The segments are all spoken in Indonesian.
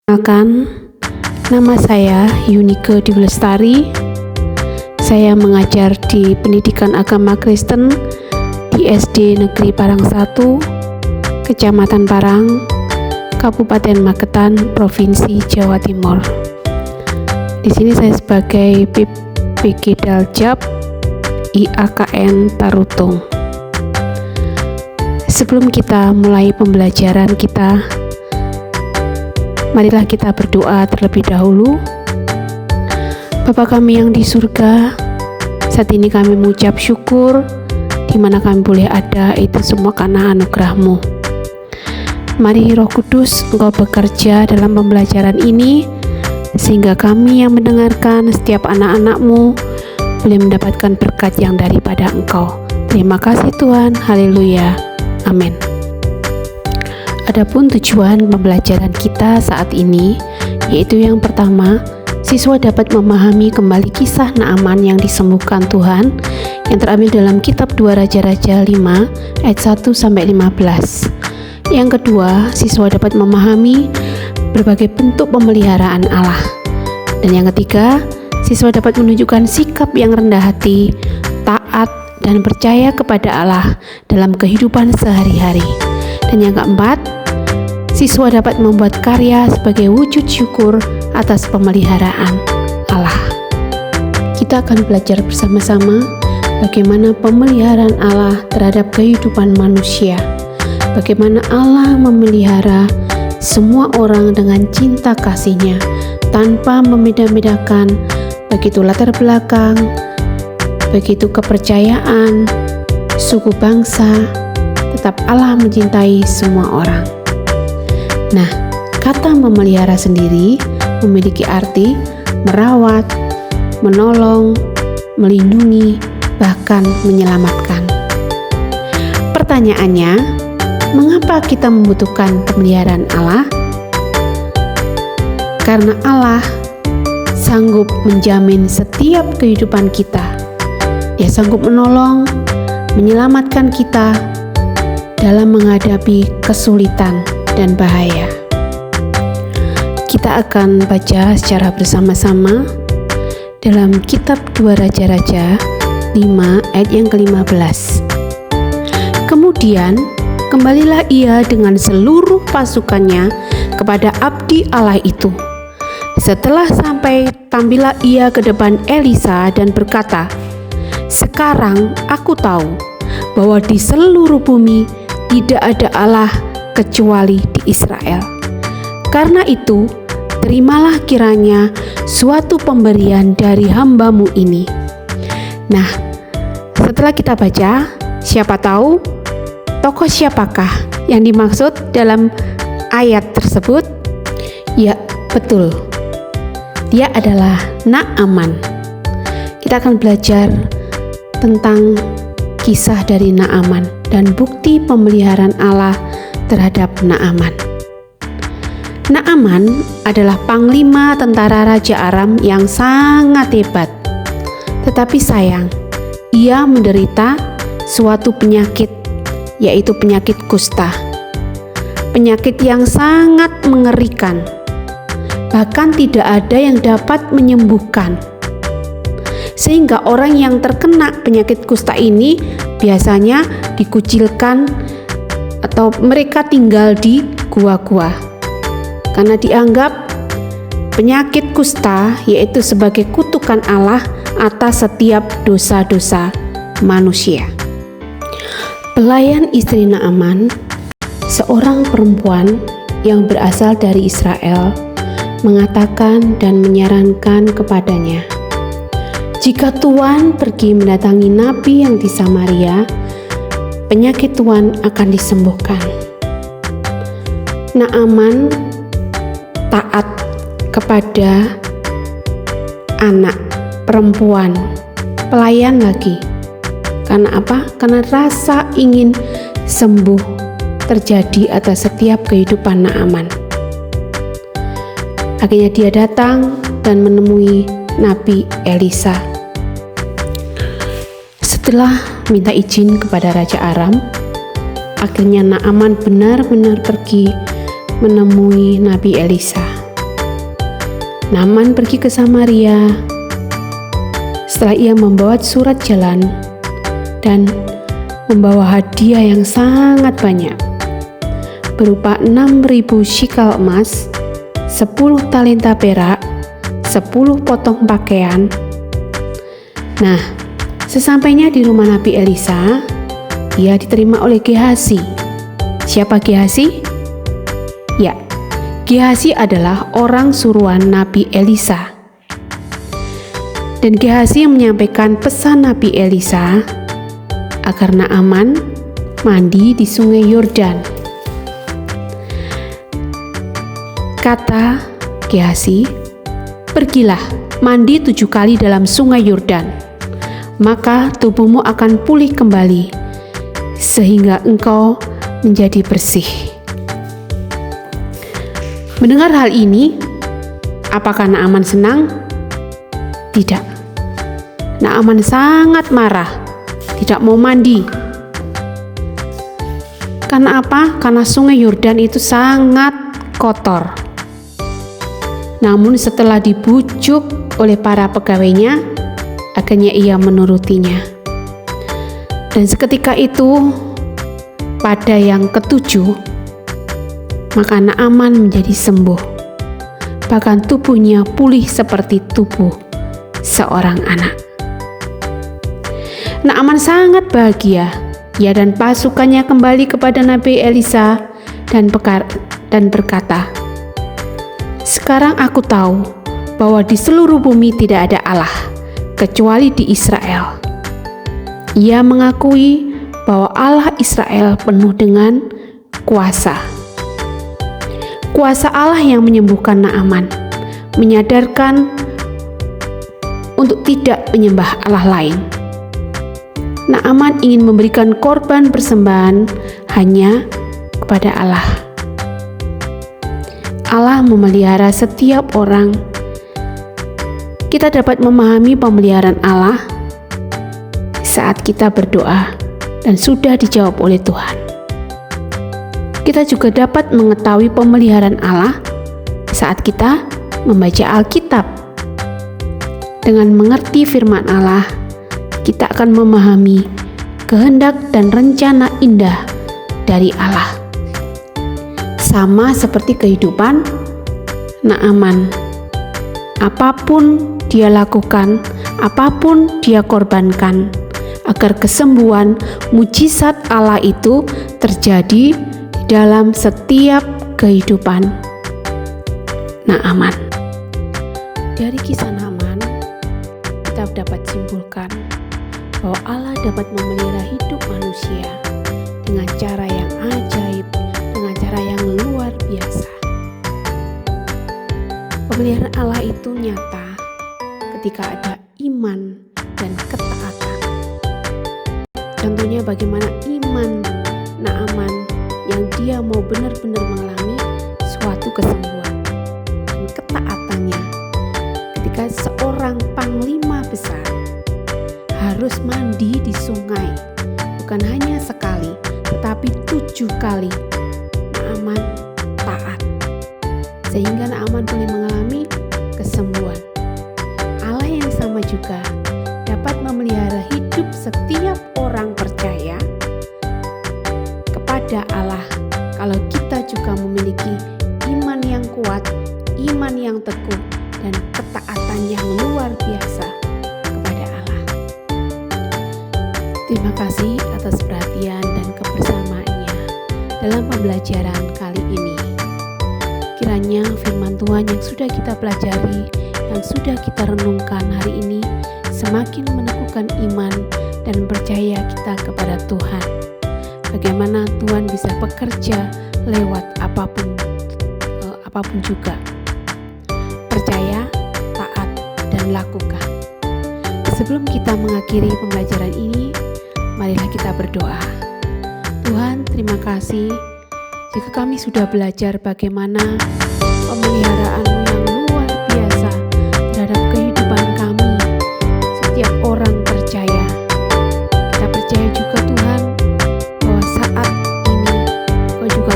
Perkenalkan, nama saya Yunike Dewi Lestari. Saya mengajar di Pendidikan Agama Kristen di SD Negeri Parang 1, Kecamatan Parang, Kabupaten Magetan, Provinsi Jawa Timur. Di sini saya sebagai PPG Daljab IAKN Tarutung. Sebelum kita mulai pembelajaran kita, marilah kita berdoa terlebih dahulu. Bapa kami yang di surga, saat ini kami mengucap syukur di mana kami boleh ada, itu semua karena anugerah-Mu. Mari Roh Kudus Engkau bekerja dalam pembelajaran ini, sehingga kami yang mendengarkan, setiap anak-anak-Mu boleh mendapatkan berkat yang daripada Engkau. Terima kasih Tuhan, haleluya, amin. Adapun tujuan pembelajaran kita saat ini, yaitu yang pertama, siswa dapat memahami kembali kisah Naaman yang disembuhkan Tuhan, yang terambil dalam kitab 2 Raja-Raja 5 ayat 1-15. Yang kedua, siswa dapat memahami berbagai bentuk pemeliharaan Allah. Dan yang ketiga, siswa dapat menunjukkan sikap yang rendah hati, taat, dan percaya kepada Allah dalam kehidupan sehari-hari. Dan yang keempat, siswa dapat membuat karya sebagai wujud syukur atas pemeliharaan Allah. Kita akan belajar bersama-sama bagaimana pemeliharaan Allah terhadap kehidupan manusia. Bagaimana Allah memelihara semua orang dengan cinta kasih-Nya tanpa membeda-bedakan begitu latar belakang, begitu kepercayaan, suku bangsa, tetap Allah mencintai semua orang. Nah, kata memelihara sendiri memiliki arti merawat, menolong, melindungi, bahkan menyelamatkan. Pertanyaannya, mengapa kita membutuhkan pemeliharaan Allah? Karena Allah sanggup menjamin setiap kehidupan kita. Dia sanggup menolong, menyelamatkan kita dalam menghadapi kesulitan dan bahaya. Kita akan baca secara bersama-sama dalam kitab 2 Raja-Raja 5 ayat yang ke-15. Kemudian kembalilah ia dengan seluruh pasukannya kepada abdi Allah itu. Setelah sampai, tampillah ia ke depan Elisa dan berkata, "Sekarang aku tahu bahwa di seluruh bumi tidak ada Allah kecuali di Israel. Karena itu, terimalah kiranya suatu pemberian dari hamba-Mu ini." Nah, setelah kita baca, siapa tahu tokoh siapakah yang dimaksud dalam ayat tersebut? Ya, betul. Dia adalah Naaman. Kita akan belajar tentang kisah dari Naaman dan bukti pemeliharaan Allah terhadap Naaman. Naaman adalah panglima tentara Raja Aram yang sangat hebat. Tetapi sayang, ia menderita suatu penyakit, yaitu penyakit kusta. Penyakit yang sangat mengerikan. Bahkan tidak ada yang dapat menyembuhkan. Sehingga orang yang terkena penyakit kusta ini biasanya dikucilkan atau mereka tinggal di gua-gua. Karena dianggap penyakit kusta yaitu sebagai kutukan Allah atas setiap dosa-dosa manusia. Pelayan istri Naaman, seorang perempuan yang berasal dari Israel, mengatakan dan menyarankan kepadanya, "Jika Tuan pergi mendatangi nabi yang di Samaria, penyakit Tuan akan disembuhkan." Naaman taat kepada anak perempuan pelayan lagi. Karena apa? Karena rasa ingin sembuh terjadi atas setiap kehidupan Naaman. Akhirnya dia datang dan menemui Nabi Elisa. Setelah minta izin kepada Raja Aram, akhirnya Naaman benar-benar pergi menemui Nabi Elisa. Naaman pergi ke Samaria. Setelah ia membawa surat jalan dan membawa hadiah yang sangat banyak, berupa 6.000 shikal emas, 10 talenta perak, 10 potong pakaian. Nah, sesampainya di rumah Nabi Elisa, ia diterima oleh Gehazi. Siapa Gehazi? Ya, Gehazi adalah orang suruhan Nabi Elisa. Dan Gehazi menyampaikan pesan Nabi Elisa agar Naaman mandi di sungai Yordan. Kata Gehazi, "Pergilah, mandi 7 kali dalam sungai Yordan, maka tubuhmu akan pulih kembali, sehingga engkau menjadi bersih." Mendengar hal ini, apakah Naaman senang? Tidak. Naaman sangat marah, tidak mau mandi. Karena apa? Karena sungai Yordan itu sangat kotor. Namun setelah dibujuk oleh para pegawainya, akhirnya ia menurutinya. Dan seketika itu, pada yang ketujuh, maka Naaman menjadi sembuh. Bahkan tubuhnya pulih seperti tubuh seorang anak. Naaman sangat bahagia. Ia dan pasukannya kembali kepada Nabi Elisa dan berkata, "Sekarang aku tahu bahwa di seluruh bumi tidak ada Allah kecuali di Israel." Ia mengakui bahwa Allah Israel penuh dengan kuasa. Kuasa Allah yang menyembuhkan Naaman, menyadarkan untuk tidak menyembah Allah lain. Naaman ingin memberikan korban persembahan hanya kepada Allah. Allah memelihara setiap orang. Kita dapat memahami pemeliharaan Allah saat kita berdoa dan sudah dijawab oleh Tuhan. Kita juga dapat mengetahui pemeliharaan Allah saat kita membaca Alkitab. Dengan mengerti firman Allah, kita akan memahami kehendak dan rencana indah dari Allah. Sama seperti kehidupan Naaman. Apapun dia lakukan, apapun dia korbankan, agar kesembuhan mujizat Allah itu terjadi dalam setiap kehidupan Naaman. Dari kisah Naaman, kita dapat simpulkan bahwa Allah dapat memelihara hidup manusia dengan cara yang ajaib, dengan cara yang luar biasa. Pemeliharaan Allah itu nyata ketika ada iman dan ketaatan. Contohnya bagaimana iman Naaman yang dia mau benar-benar mengalami suatu kesembuhan, dan ketaatannya ketika seorang panglima besar harus mandi di sungai, bukan hanya sekali tetapi 7 kali. Naaman taat sehingga Naaman boleh mengalami kesembuhan. Allah yang sama juga dapat memelihara hidup setiap orang percaya kepada Allah kalau kita juga memiliki iman yang kuat, iman yang teguh, dan ketaatan yang luar biasa kepada Allah. Terima kasih atas perhatian dan kebersamaannya dalam pembelajaran kali ini. Kiranya firman Tuhan yang sudah kita pelajari, yang sudah kita renungkan hari ini semakin meneguhkan iman dan percaya kita kepada Tuhan. Bagaimana Tuhan bisa bekerja lewat apapun juga. Percaya, taat, dan lakukan. Sebelum kita mengakhiri pembelajaran ini, marilah kita berdoa. Tuhan, terima kasih jika kami sudah belajar bagaimana pemeliharaan-Mu yang luar biasa terhadap kehidupan kami, setiap orang percaya. Kita percaya juga Tuhan bahwa saat ini Kau juga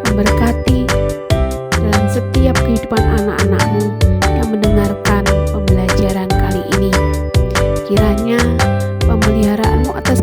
memberkati dalam setiap setiap kehidupan anak-anakmu yang mendengarkan pembelajaran kali ini. Kiranya pemeliharaanmu atas